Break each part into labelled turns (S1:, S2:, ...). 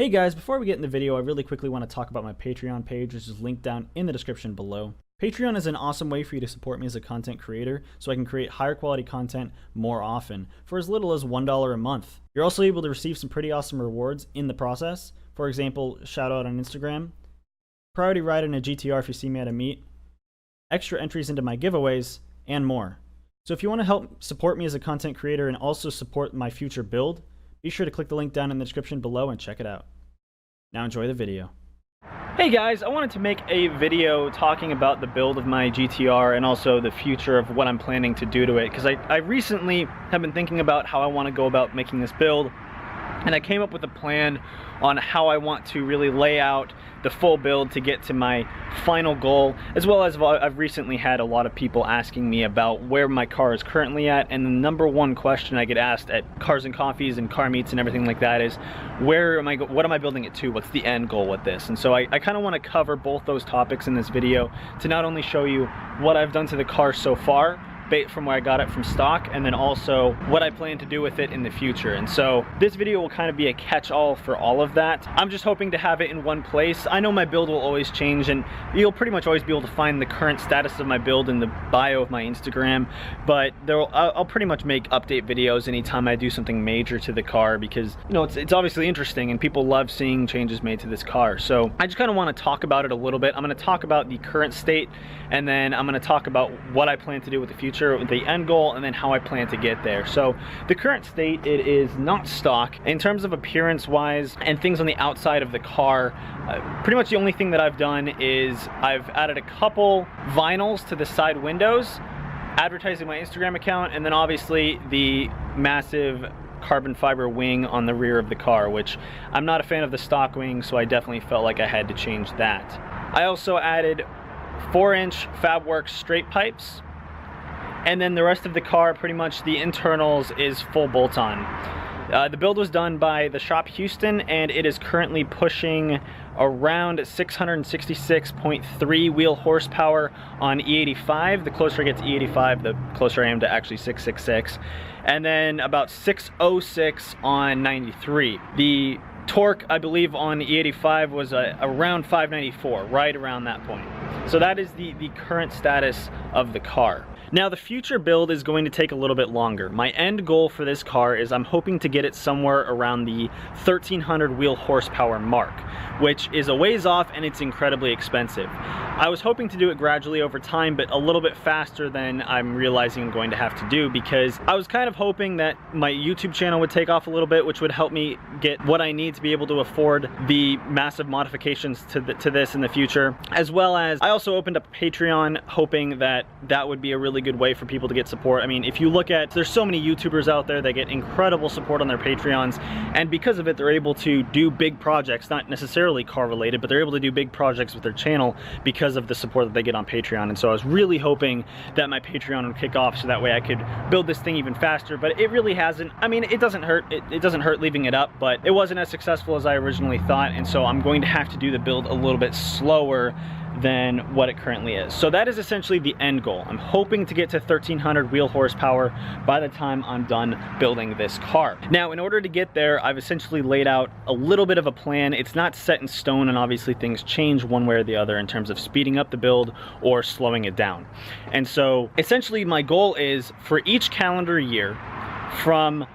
S1: Hey guys, before we get in the video, I really quickly want to talk about my Patreon page, which is linked down in the description below. Patreon is an awesome way for you to support me as a content creator, so I can create higher quality content more often, for as little as $1 a month. You're also able to receive some pretty awesome rewards in the process. For example, shout out on Instagram, priority ride in a GTR if you see me at a meet, extra entries into my giveaways, and more. So if you want to help support me as a content creator and also support my future build, be sure to click the link down in the description below and check it out. Now enjoy the video. Hey guys, I wanted to make a video talking about the build of my GTR and also the future of what I'm planning to do to it, because I recently have been thinking about how I want to go about making this build, and I came up with a plan on how I want to really lay out the full build to get to my final goal, as well as I've recently had a lot of people asking me about where my car is currently at, and the number one question I get asked at cars and coffees and car meets and everything like that is, what am I building it to? What's the end goal with this? And so I kind of want to cover both those topics in this video to not only show you what I've done to the car so far, from where I got it from stock, and then also what I plan to do with it in the future. And so this video will kind of be a catch-all for all of that. I'm just hoping to have it in one place. I know my build will always change, and you'll pretty much always be able to find the current status of my build in the bio of my Instagram, but I'll pretty much make update videos anytime I do something major to the car, because you know it's obviously interesting and people love seeing changes made to this car. So I just kind of want to talk about it a little bit. I'm going to talk about the current state, and then I'm going to talk about what I plan to do with the future, the end goal, and then how I plan to get there. So the current state, it is not stock. In terms of appearance wise and things on the outside of the car, pretty much the only thing that I've done is I've added a couple vinyls to the side windows, advertising my Instagram account, and then obviously the massive carbon fiber wing on the rear of the car, which I'm not a fan of the stock wing, so I definitely felt like I had to change that. I also added 4-inch Fabworks straight pipes, and then the rest of the car, pretty much the internals, is full bolt-on. The build was done by the shop Houston, and it is currently pushing around 666.3 wheel horsepower on E85. The closer I get to E85, the closer I am to actually 666. And then about 606 on 93. The torque, I believe, on E85 was around 594, right around that point. So that is the current status of the car. Now the future build is going to take a little bit longer. My end goal for this car is I'm hoping to get it somewhere around the 1300 wheel horsepower mark, which is a ways off and it's incredibly expensive. I was hoping to do it gradually over time, but a little bit faster than I'm realizing I'm going to have to do, because I was kind of hoping that my YouTube channel would take off a little bit, which would help me get what I need to be able to afford the massive modifications to this in the future, as well as I also opened up Patreon hoping that that would be a really good way for people to get support. I mean, if you look at, there's so many YouTubers out there that get incredible support on their Patreons, and because of it they're able to do big projects, not necessarily car related, but they're able to do big projects with their channel because of the support that they get on Patreon. And so I was really hoping that my Patreon would kick off so that way I could build this thing even faster, but it really hasn't. I mean, it doesn't hurt. It doesn't hurt leaving it up, but it wasn't as successful as I originally thought, and so I'm going to have to do the build a little bit slower than what it currently is. So that is essentially the end goal. I'm hoping to get to 1300 wheel horsepower by the time I'm done building this car. Now, in order to get there, I've essentially laid out a little bit of a plan. It's not set in stone, and obviously things change one way or the other in terms of speeding up the build or slowing it down. And so essentially my goal is for each calendar year from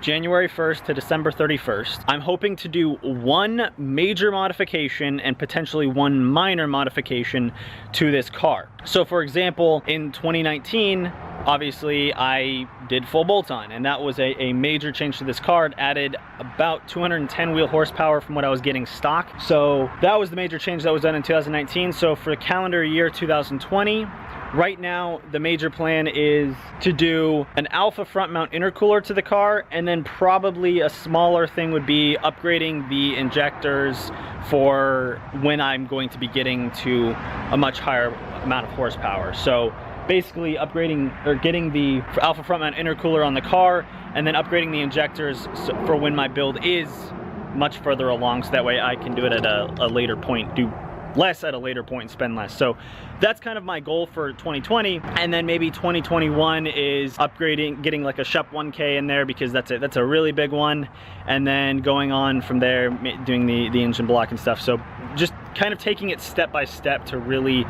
S1: January 1st to December 31st, I'm hoping to do one major modification and potentially one minor modification to this car. So for example, in 2019, obviously I did full bolt-on, and that was a major change to this car. It added about 210 wheel horsepower from what I was getting stock. So that was the major change that was done in 2019. So for the calendar year 2020, right now, the major plan is to do an alpha front mount intercooler to the car, and then probably a smaller thing would be upgrading the injectors for when I'm going to be getting to a much higher amount of horsepower. So basically upgrading or getting the alpha front mount intercooler on the car, and then upgrading the injectors for when my build is much further along, so that way I can do it at a later point, do less at a later point and spend less. So that's kind of my goal for 2020. And then maybe 2021 is upgrading, getting like a Shep 1K in there, because that's a really big one. And then going on from there, doing the engine block and stuff. So just kind of taking it step by step to really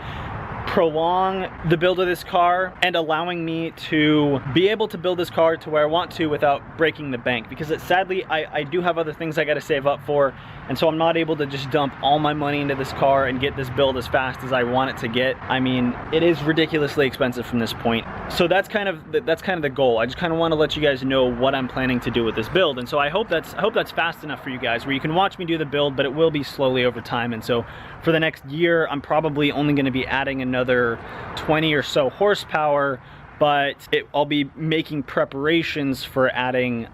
S1: prolong the build of this car and allowing me to be able to build this car to where I want to without breaking the bank, because sadly I do have other things I got to save up for, and so I'm not able to just dump all my money into this car and get this build as fast as I want it to get. I mean, it is ridiculously expensive from this point. So that's kind of the goal. I just kind of want to let you guys know what I'm planning to do with this build, and so I hope that's fast enough for you guys where you can watch me do the build, but it will be slowly over time. And so for the next year, I'm probably only going to be adding another 20 or so horsepower, but I'll be making preparations for adding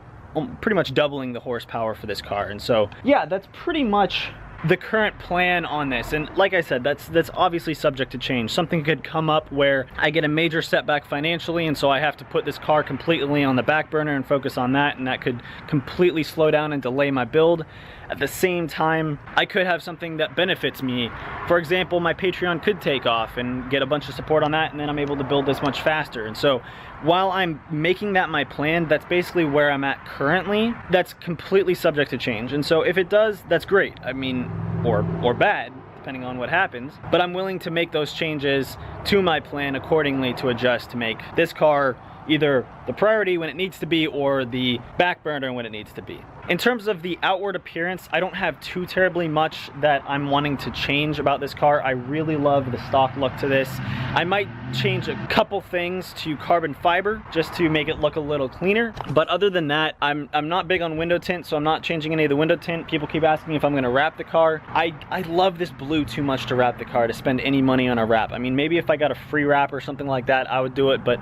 S1: pretty much doubling the horsepower for this car. And so yeah, that's pretty much the current plan on this. And like I said, that's obviously subject to change. Something could come up where I get a major setback financially, and so I have to put this car completely on the back burner and focus on that, and that could completely slow down and delay my build. At the same time, I could have something that benefits me. For example, my Patreon could take off and get a bunch of support on that, and then I'm able to build this much faster. And so while I'm making that my plan, that's basically where I'm at currently. That's completely subject to change. And so if it does, that's great. I mean, or bad, depending on what happens. But I'm willing to make those changes to my plan accordingly to adjust to make this car either the priority when it needs to be or the back burner when it needs to be. In terms of the outward appearance, I don't have too terribly much that I'm wanting to change about this car. I really love the stock look to this. I might change a couple things to carbon fiber just to make it look a little cleaner. But other than that, I'm not big on window tint, so I'm not changing any of the window tint. People keep asking me if I'm gonna wrap the car. I love this blue too much to wrap the car, to spend any money on a wrap. I mean, maybe if I got a free wrap or something like that, I would do it, but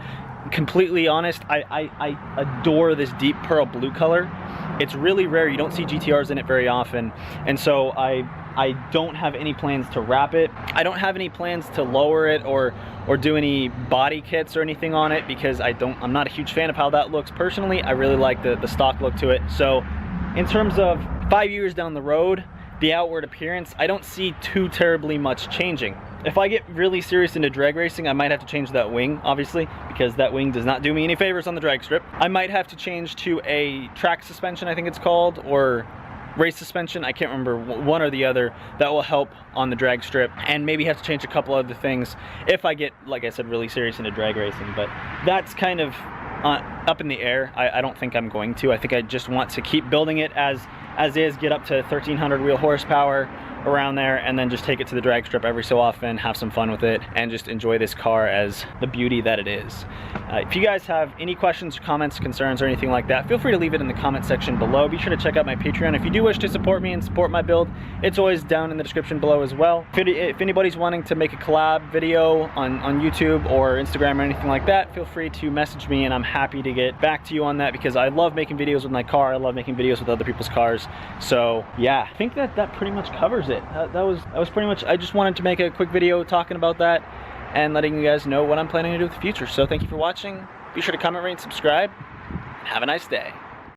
S1: completely honest, I adore this deep pearl blue color. It's really rare. You don't see GTRs in it very often, and so I don't have any plans to wrap it. I don't have any plans to lower it or do any body kits or anything on it, because I'm not a huge fan of how that looks personally. I really like the stock look to it. So in terms of 5 years down the road, the outward appearance, I don't see too terribly much changing. If I get really serious into drag racing, I might have to change that wing, obviously, because that wing does not do me any favors on the drag strip. I might have to change to a track suspension, I think it's called, or race suspension, I can't remember, one or the other. That will help on the drag strip, and maybe have to change a couple other things if I get, like I said, really serious into drag racing. But that's kind of up in the air. I don't think I'm going to. I think I just want to keep building it as is, get up to 1,300 wheel horsepower around there, and then just take it to the drag strip every so often, have some fun with it, and just enjoy this car as the beauty that it is. If you guys have any questions, comments, concerns, or anything like that, feel free to leave it in the comment section below. Be sure to check out my Patreon. If you do wish to support me and support my build, it's always down in the description below as well. If anybody's wanting to make a collab video on YouTube or Instagram or anything like that, feel free to message me, and I'm happy to get back to you on that, because I love making videos with my car. I love making videos with other people's cars. So yeah, I think that pretty much covers it. That was pretty much, I just wanted to make a quick video talking about that and letting you guys know what I'm planning to do with the future. So thank you for watching. Be sure to comment, rate, and subscribe. Have a nice day.